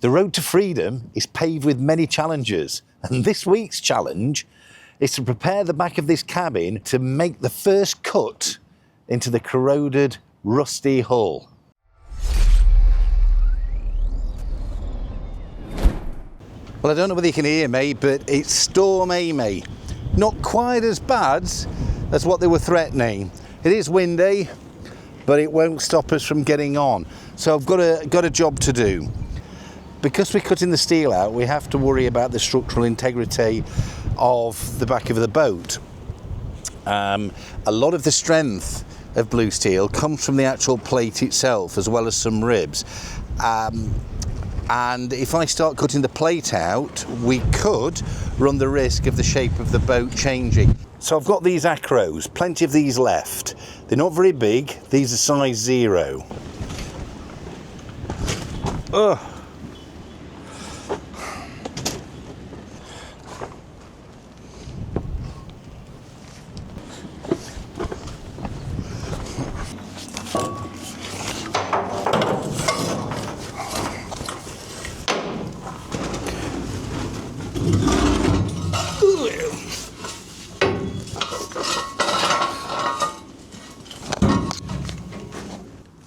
The road to freedom is paved with many challenges, and this week's challenge is to prepare the back of this cabin to make the first cut into the corroded, rusty hull. Well, I don't know whether you can hear me, but it's Storm Amy. Not quite as bad as what they were threatening. It is windy, but it won't stop us from getting on. So I've got a job to do. Because we're cutting the steel out, we have to worry about the structural integrity of the back of the boat. A lot of the strength of blue steel comes from the actual plate itself, as well as some ribs. And if I start cutting the plate out, we could run the risk of the shape of the boat changing. So I've got these acros, plenty of these left. They're not very big, these are size 0. Ugh.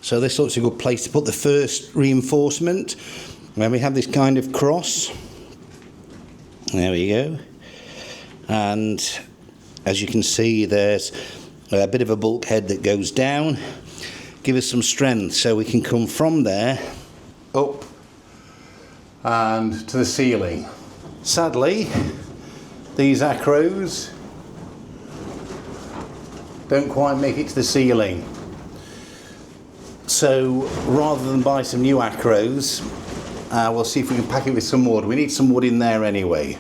So this looks a good place to put the first reinforcement, where we have this kind of cross. There we go. And as you can see, there's a bit of a bulkhead that goes down, give us some strength so we can come from there up and to the ceiling. Sadly, these acros don't quite make it to the ceiling. So rather than buy some new acros, we'll see if we can pack it with some wood. We need some wood in there anyway.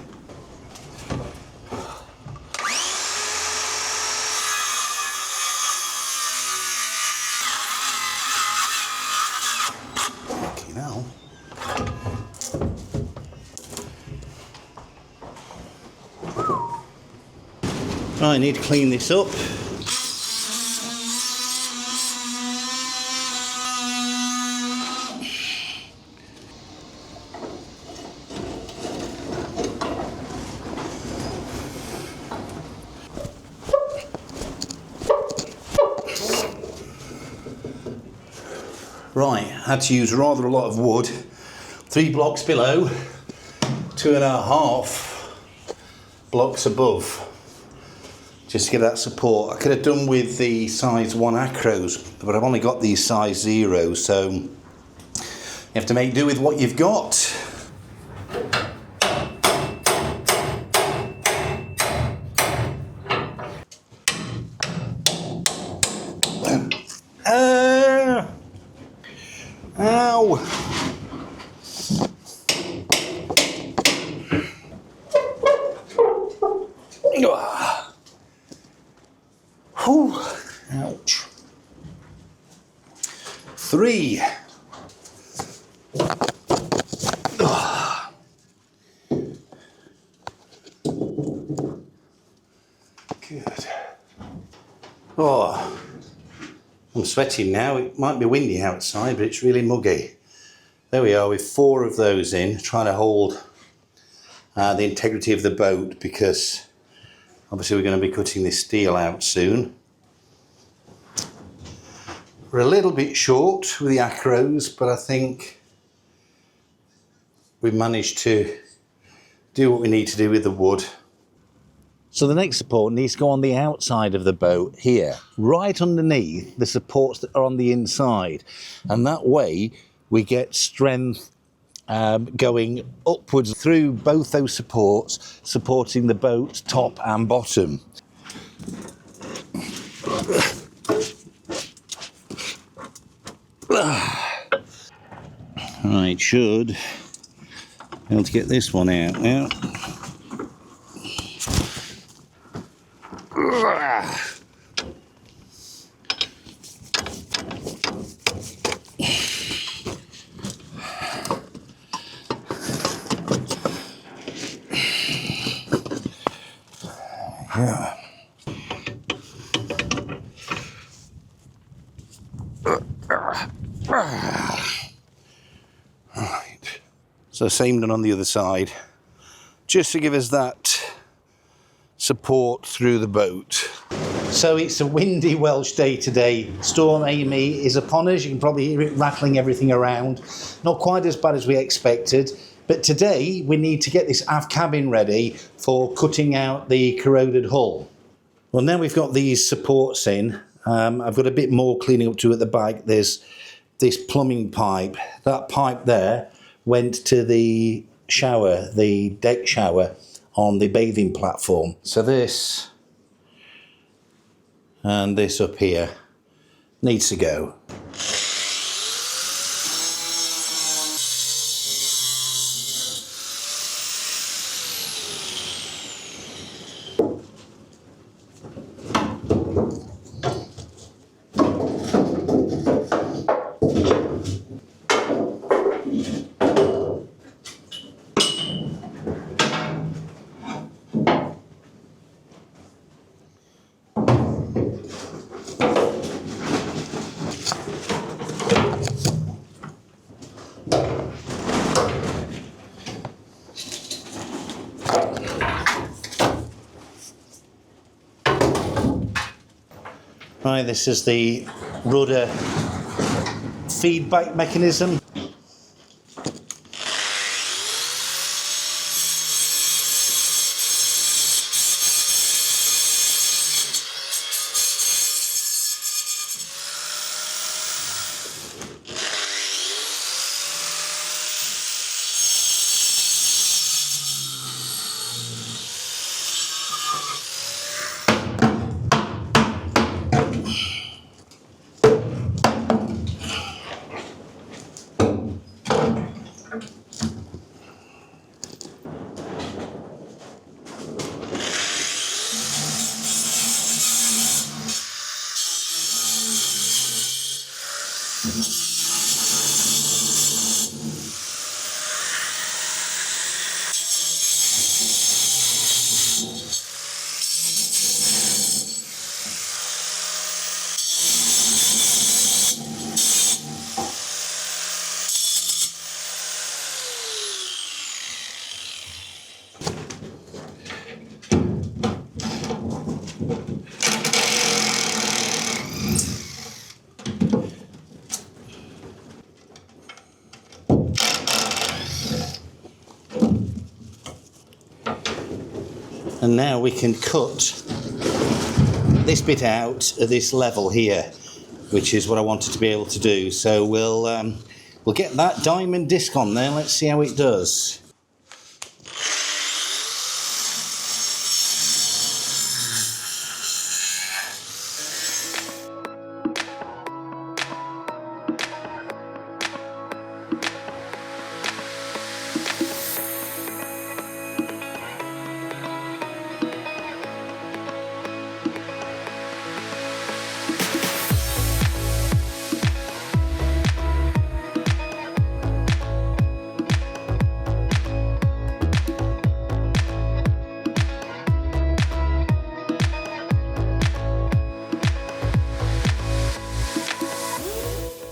Okay, now. Right, I need to clean this up. Right, had to use rather a lot of wood. 3 blocks below, 2.5 blocks above, just to get that support. I could have done with the size 1 acros, but I've only got these size 0, so you have to make do with what you've got. Ow! Whew. Ouch. 3. Good. Oh. I'm sweating now. It might be windy outside, but it's really muggy. There we are with 4 of those in, trying to hold the integrity of the boat, because obviously we're going to be cutting this steel out soon. We're a little bit short with the acros, but I think we've managed to do what we need to do with the wood. So the next support needs to go on the outside of the boat here, right underneath the supports that are on the inside. And that way we get strength going upwards through both those supports, supporting the boat top and bottom. Right, should be able to get this one out now. Yeah. Right. So same done on the other side, just to give us that support through the boat. So it's a windy Welsh day today. Storm Amy is upon us. You can probably hear it rattling everything around. Not quite as bad as we expected, but today we need to get this aft cabin ready for cutting out the corroded hull. Well, now we've got these supports in, I've got a bit more cleaning up to at the back. There's this plumbing pipe. That pipe there went to the shower, the deck shower on the bathing platform. So this and this up here needs to go. Right, this is the rudder feedback mechanism. And now we can cut this bit out at this level here, which is what I wanted to be able to do. So we'll get that diamond disc on there. Let's see how it does.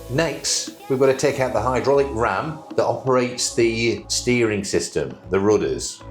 Next, we've got to take out the hydraulic ram that operates the steering system, the rudders.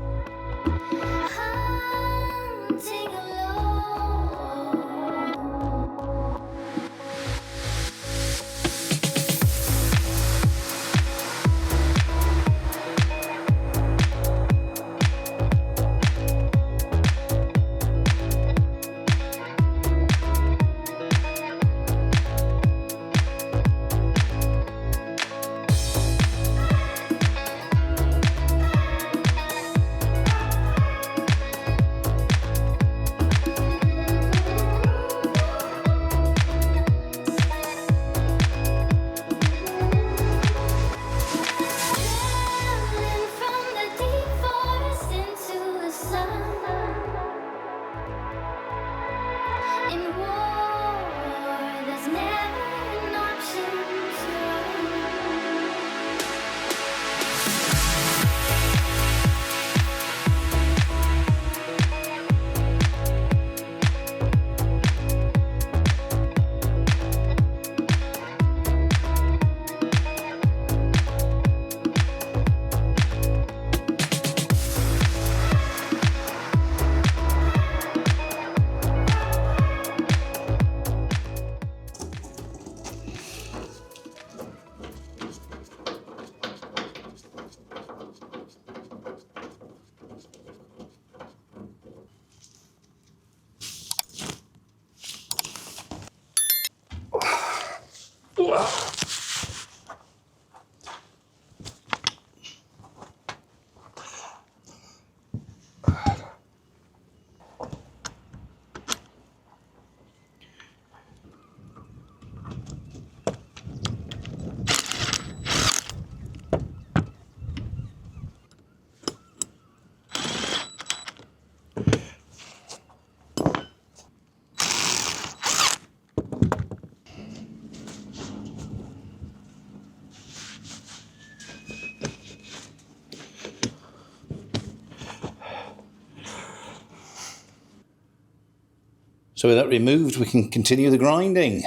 So with that removed, we can continue the grinding.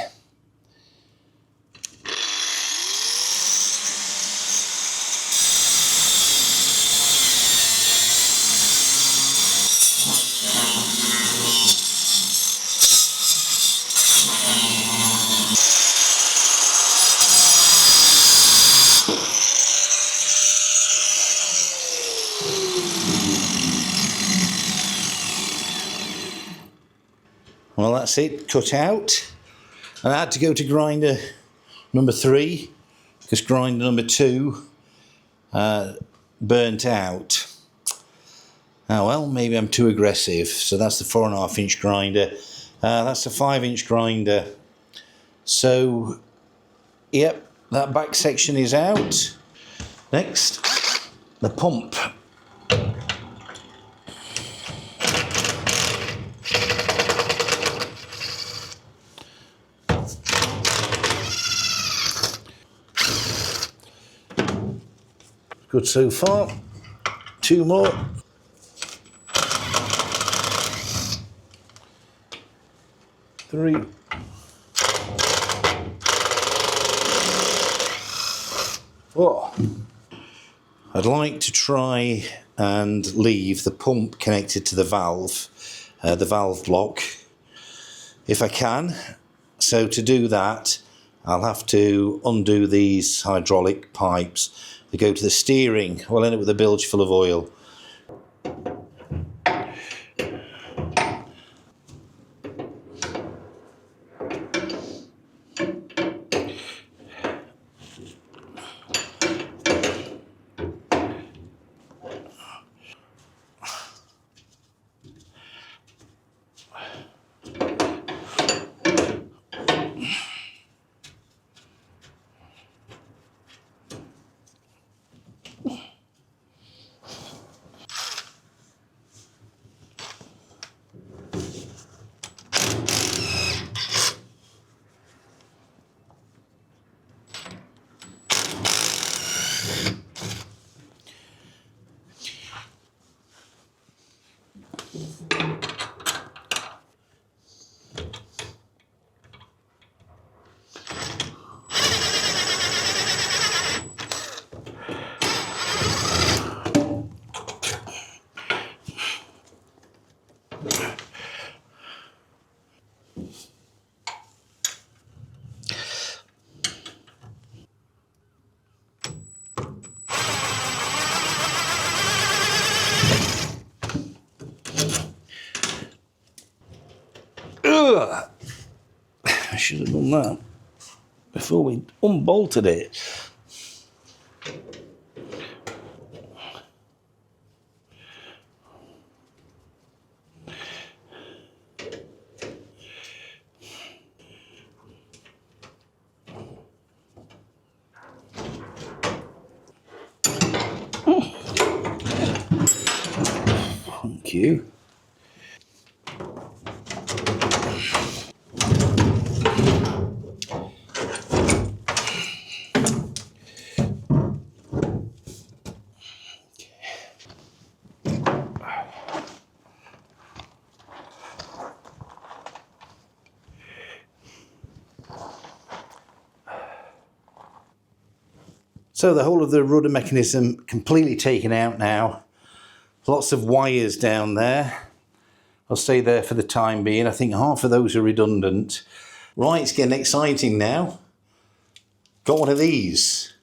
Well, that's it, cut out. And I had to go to grinder number 3 because grinder number 2 burnt out. Oh well, maybe I'm too aggressive. So that's the 4.5 inch grinder. That's the 5 inch grinder. So, yep, that back section is out. Next, the pump. Good so far. 2 more. Three. Oh. I'd like to try and leave the pump connected to the valve block, if I can. So to do that, I'll have to undo these hydraulic pipes that go to the steering. We'll end up with a bilge full of oil. Ugh. I should have done that before we unbolted it. Thank you. So the whole of the rudder mechanism completely taken out now. Lots of wires down there. I'll stay there for the time being. I think half of those are redundant. Right, it's getting exciting now. Got one of these.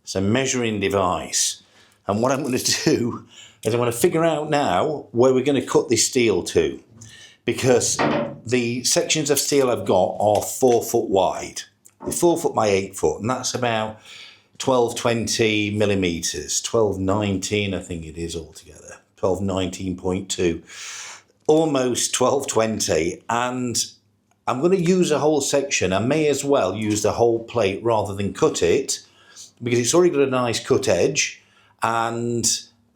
It's a measuring device. And what I'm going to do is I'm going to figure out now where we're going to cut this steel to. Because the sections of steel I've got are 4 foot wide. They're 4 foot by 8 foot, and that's about 1220 millimeters, 1219 I think it is altogether, 1219.2, almost 1220. And I'm going to use a whole section. I may as well use the whole plate rather than cut it, because it's already got a nice cut edge, and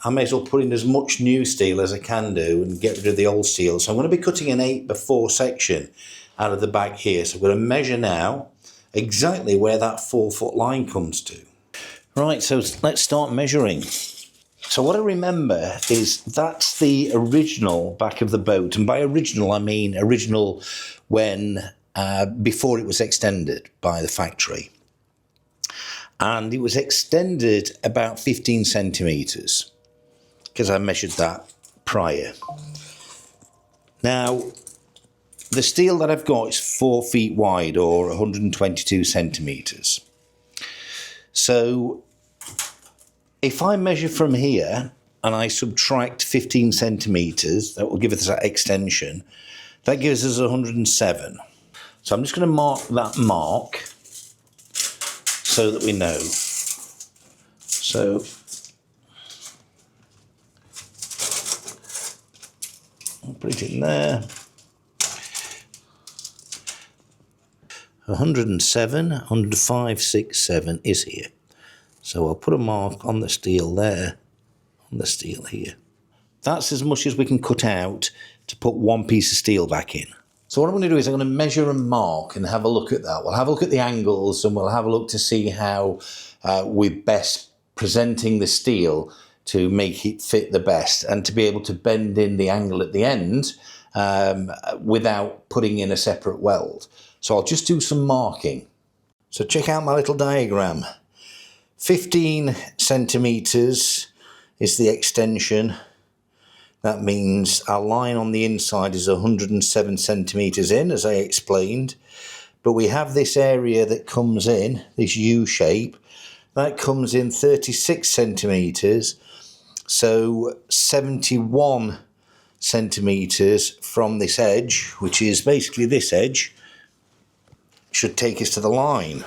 I may as well put in as much new steel as I can do and get rid of the old steel. So I'm going to be cutting an 8x4 section out of the back here. So I'm going to measure now exactly where that 4 foot line comes to. Right, so let's start measuring. So what I remember is that's the original back of the boat. And by original, I mean original when before it was extended by the factory. And it was extended about 15 centimetres, because I measured that prior. Now, the steel that I've got is 4 feet wide, or 122 centimetres. So if I measure from here and I subtract 15 centimetres, that will give us that extension. That gives us 107. So I'm just going to mark that mark so that we know. So I'll put it in there. 107, 105, 6, 7 is here. So I'll put a mark on the steel there, on the steel here. That's as much as we can cut out to put one piece of steel back in. So what I'm going to do is I'm going to measure and mark and have a look at that. We'll have a look at the angles, and we'll have a look to see how we're best presenting the steel to make it fit the best, and to be able to bend in the angle at the end without putting in a separate weld. So I'll just do some marking. So check out my little diagram. 15 centimetres is the extension. That means our line on the inside is 107 centimetres in, as I explained. But we have this area that comes in, this U shape, that comes in 36 centimetres. So 71 centimetres from this edge, which is basically this edge, should take us to the line.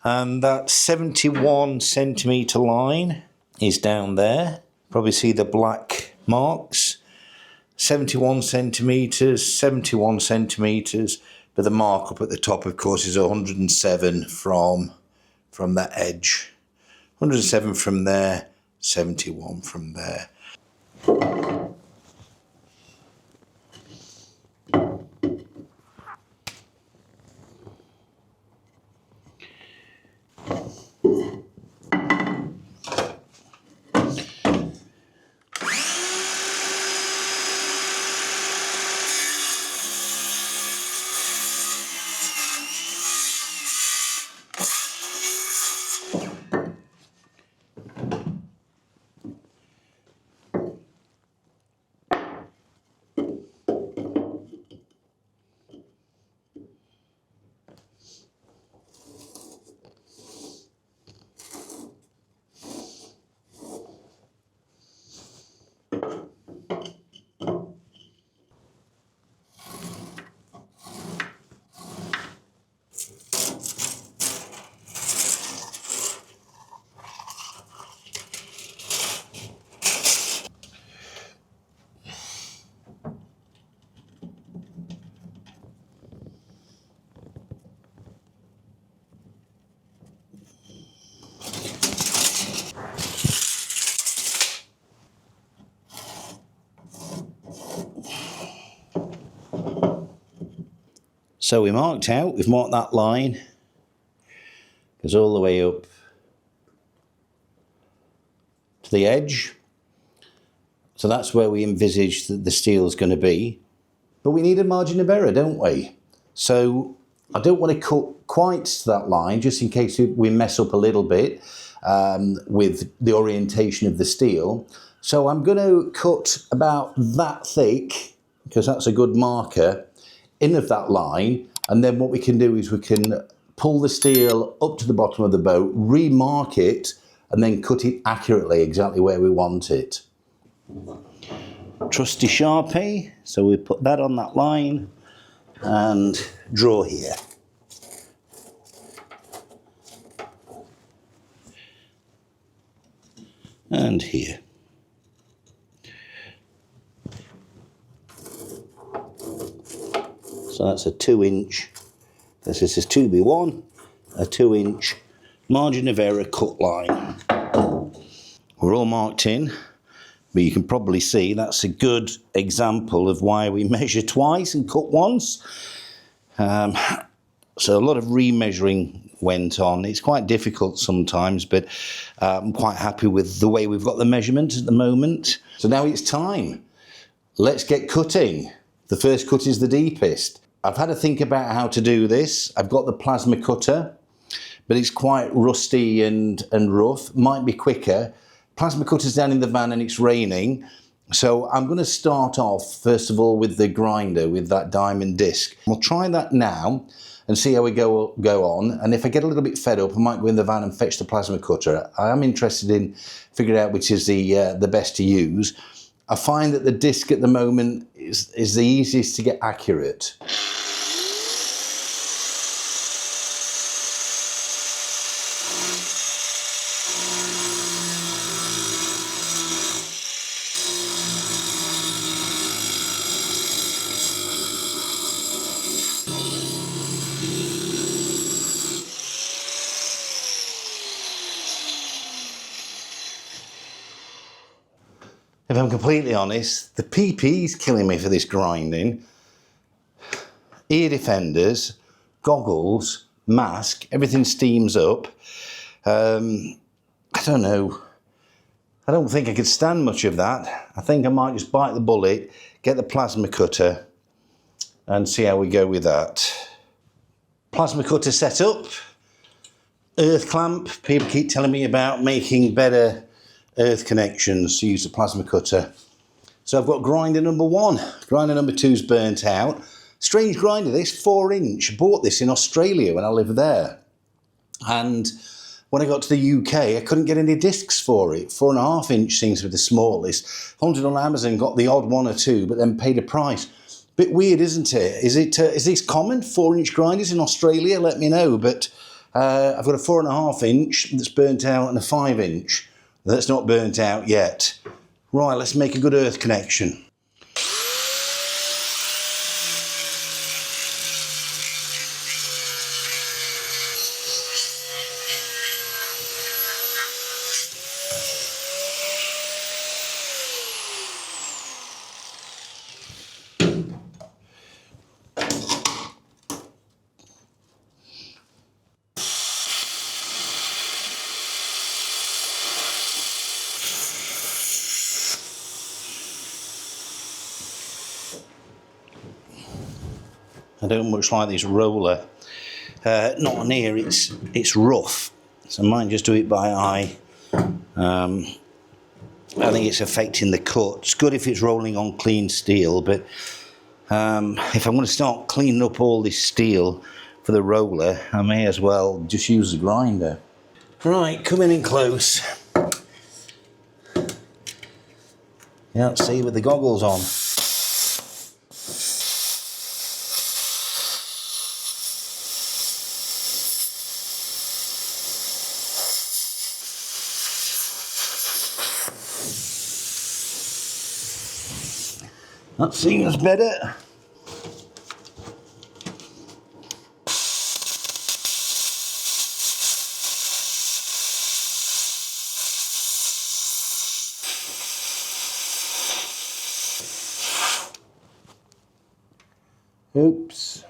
And that 71 centimetre line is down there. Probably see the black marks. 71 centimetres, 71 centimetres, but the mark up at the top, of course, is 107 from that edge. 107 from there, 71 from there. So we've marked that line, goes all the way up to the edge. So that's where we envisage that the steel is going to be. But we need a margin of error, don't we? So I don't want to cut quite to that line, just in case we mess up a little bit with the orientation of the steel. So I'm going to cut about that thick, because that's a good marker, in of that line, and then what we can do is we can pull the steel up to the bottom of the boat, remark it, and then cut it accurately exactly where we want it. Trusty Sharpie, so we put that on that line and draw here. and here. So that's a 2-inch, this is 2B1, a 2-inch margin of error cut line. We're all marked in, but you can probably see that's a good example of why we measure twice and cut once. So a lot of remeasuring went on. It's quite difficult sometimes, but I'm quite happy with the way we've got the measurement at the moment. So now it's time. Let's get cutting. The first cut is the deepest. I've had to think about how to do this. I've got the plasma cutter, but it's quite rusty and rough. Might be quicker. Plasma cutter's down in the van and it's raining. So I'm going to start off, first of all, with the grinder, with that diamond disc. We'll try that now and see how we go on. And if I get a little bit fed up, I might go in the van and fetch the plasma cutter. I am interested in figuring out which is the best to use. I find that the disc at the moment is the easiest to get accurate. If I'm completely honest, the PP is killing me for this grinding. Ear defenders, goggles, mask, everything steams up. I don't know. I don't think I could stand much of that. I think I might just bite the bullet, get the plasma cutter and see how we go with that. Plasma cutter set up. Earth clamp. People keep telling me about making better earth connections to use the plasma cutter. So I've got grinder number 1. Grinder number 2's burnt out. Strange grinder this, 4-inch. Bought this in Australia when I lived there. And when I got to the UK, I couldn't get any discs for it. 4.5-inch seems to be the smallest. Hunted on Amazon, got the odd 1 or 2, but then paid a price. Bit weird, isn't it? Is this common, 4-inch grinders in Australia? Let me know. But I've got a 4.5-inch that's burnt out and a 5-inch that's not burnt out yet. Right, let's make a good earth connection. I don't much like this roller. Not on here, it's rough. So I might just do it by eye. I think it's affecting the cut. It's good if it's rolling on clean steel, but if I'm going to start cleaning up all this steel for the roller, I may as well just use the grinder. Right, coming in close. Yeah, let's see with the goggles on. That seems better. Oops.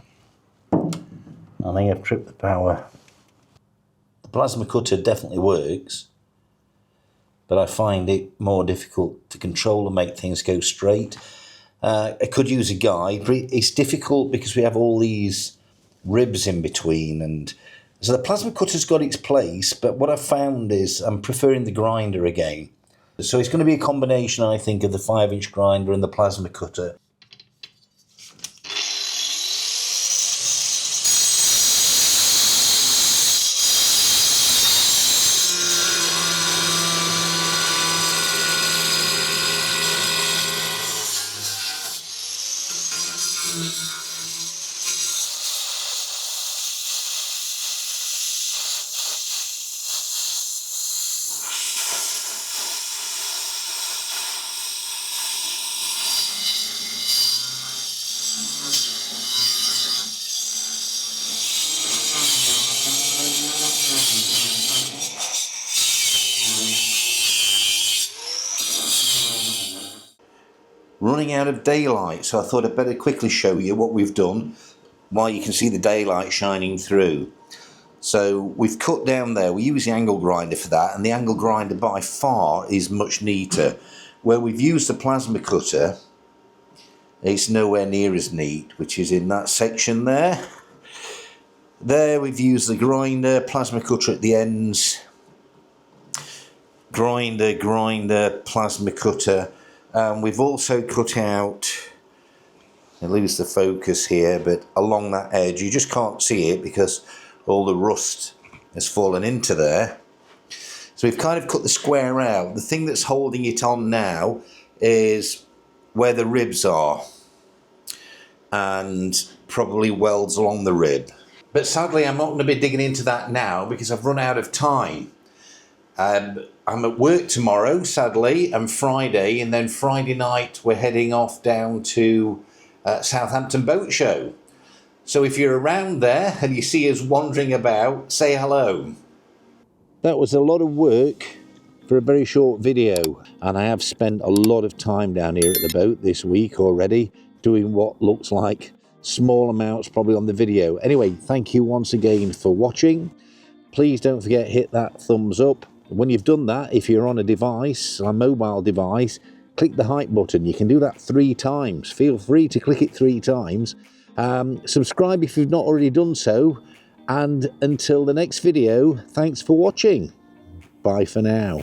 I think I've tripped the power. The plasma cutter definitely works, but I find it more difficult to control and make things go straight. I could use a guide, but it's difficult because we have all these ribs in between, and so the plasma cutter's got its place, but what I've found is I'm preferring the grinder again. So it's going to be a combination, I think, of the 5-inch grinder and the plasma cutter. running out of daylight, so I thought I'd better quickly show you what we've done while you can see the daylight shining through. So we've cut down there, we use the angle grinder for that, and the angle grinder by far is much neater. Where we've used the plasma cutter, it's nowhere near as neat, which is in that section there. There we've used the grinder, plasma cutter at the ends, grinder, plasma cutter. We've also cut out, I lose the focus here, but along that edge, you just can't see it because all the rust has fallen into there. So we've kind of cut the square out. The thing that's holding it on now is where the ribs are, and probably welds along the rib. But sadly, I'm not going to be digging into that now because I've run out of time. I'm at work tomorrow, sadly, and Friday, and then Friday night we're heading off down to Southampton Boat Show. So if you're around there and you see us wandering about, say hello. That was a lot of work for a very short video, and I have spent a lot of time down here at the boat this week already doing what looks like small amounts probably on the video. Anyway, thank you once again for watching. Please don't forget, hit that thumbs up. When you've done that, if you're on a device, a mobile device, click the hype button. You can do that 3 times. Feel free to click it 3 times. Subscribe if you've not already done so. And until the next video, thanks for watching. Bye for now.